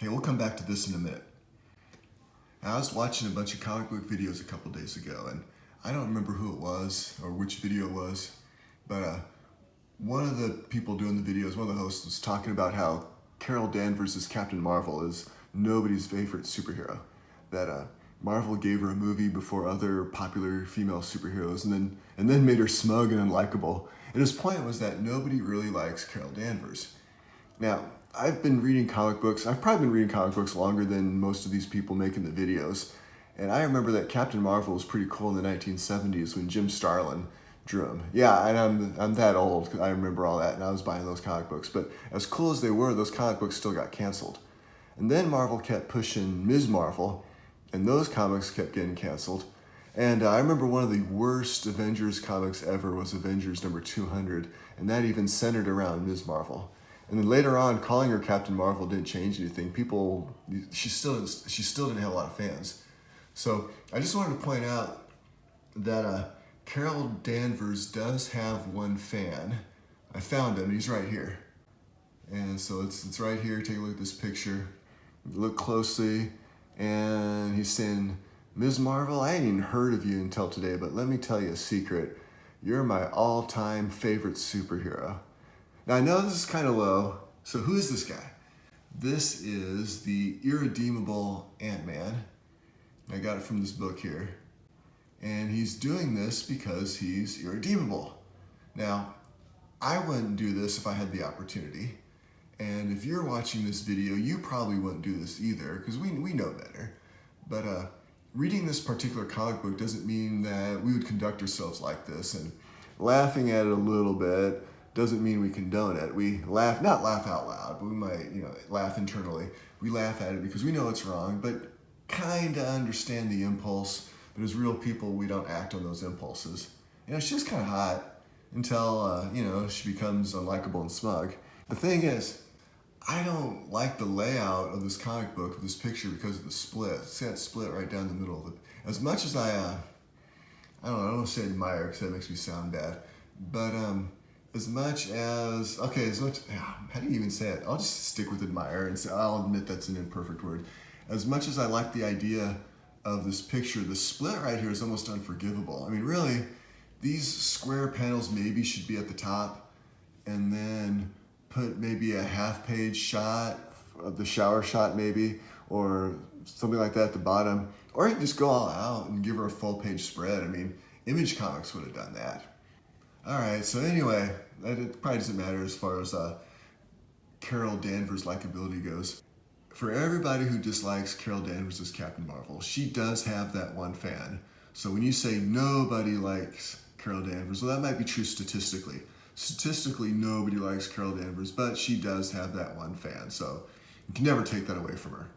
Hey, we'll come back to this in a minute. I was watching a bunch of comic book videos a couple days ago, and I don't remember who it was or which video it was, but one of the people doing the videos, one of the hosts, was talking about how Carol Danvers as Captain Marvel is nobody's favorite superhero. That Marvel gave her a movie before other popular female superheroes, and then made her smug and unlikable. And his point was that nobody really likes Carol Danvers. Now, I've been reading comic books. I've probably been reading comic books longer than most of these people making the videos. And I remember that Captain Marvel was pretty cool in the 1970s when Jim Starlin drew him. Yeah, and I'm that old, 'cause I remember all that, and I was buying those comic books. But as cool as they were, those comic books still got canceled. And then Marvel kept pushing Ms. Marvel, and those comics kept getting canceled. And I remember one of the worst Avengers comics ever was Avengers number 200, and that even centered around Ms. Marvel. And then later on, calling her Captain Marvel didn't change anything. She still didn't have a lot of fans. So I just wanted to point out that Carol Danvers does have one fan. I found him. He's right here. And so it's right here. Take a look at this picture. Look closely. And he's saying, Ms. Marvel, I hadn't even heard of you until today, but let me tell you a secret. You're my all-time favorite superhero. Now, I know this is kind of low, so who is this guy? This is the irredeemable Ant-Man. I got it from this book here. And he's doing this because he's irredeemable. Now, I wouldn't do this if I had the opportunity. And if you're watching this video, you probably wouldn't do this either, because we know better. But reading this particular comic book doesn't mean that we would conduct ourselves like this. And laughing at it a little bit doesn't mean we condone it. We laugh, not laugh out loud, but we might, laugh internally. We laugh at it because we know it's wrong, but kind of understand the impulse. But as real people, we don't act on those impulses. She's kind of hot until, she becomes unlikable and smug. The thing is, I don't like the layout of this comic book with this picture because of the split. See that split right down the middle of it. As much as I don't want to say admire because that makes me sound bad, but how do you even say it? I'll just stick with admire and say, I'll admit that's an imperfect word. As much as I like the idea of this picture, the split right here is almost unforgivable. I mean, really, these square panels maybe should be at the top and then put maybe a half-page shot of the shower shot maybe, or something like that at the bottom. Or you can just go all out and give her a full-page spread. I mean, Image Comics would have done that. All right, so anyway, it probably doesn't matter as far as Carol Danvers' likability goes. For everybody who dislikes Carol Danvers as Captain Marvel, she does have that one fan. So when you say nobody likes Carol Danvers, well, that might be true statistically. Statistically, nobody likes Carol Danvers, but she does have that one fan, so you can never take that away from her.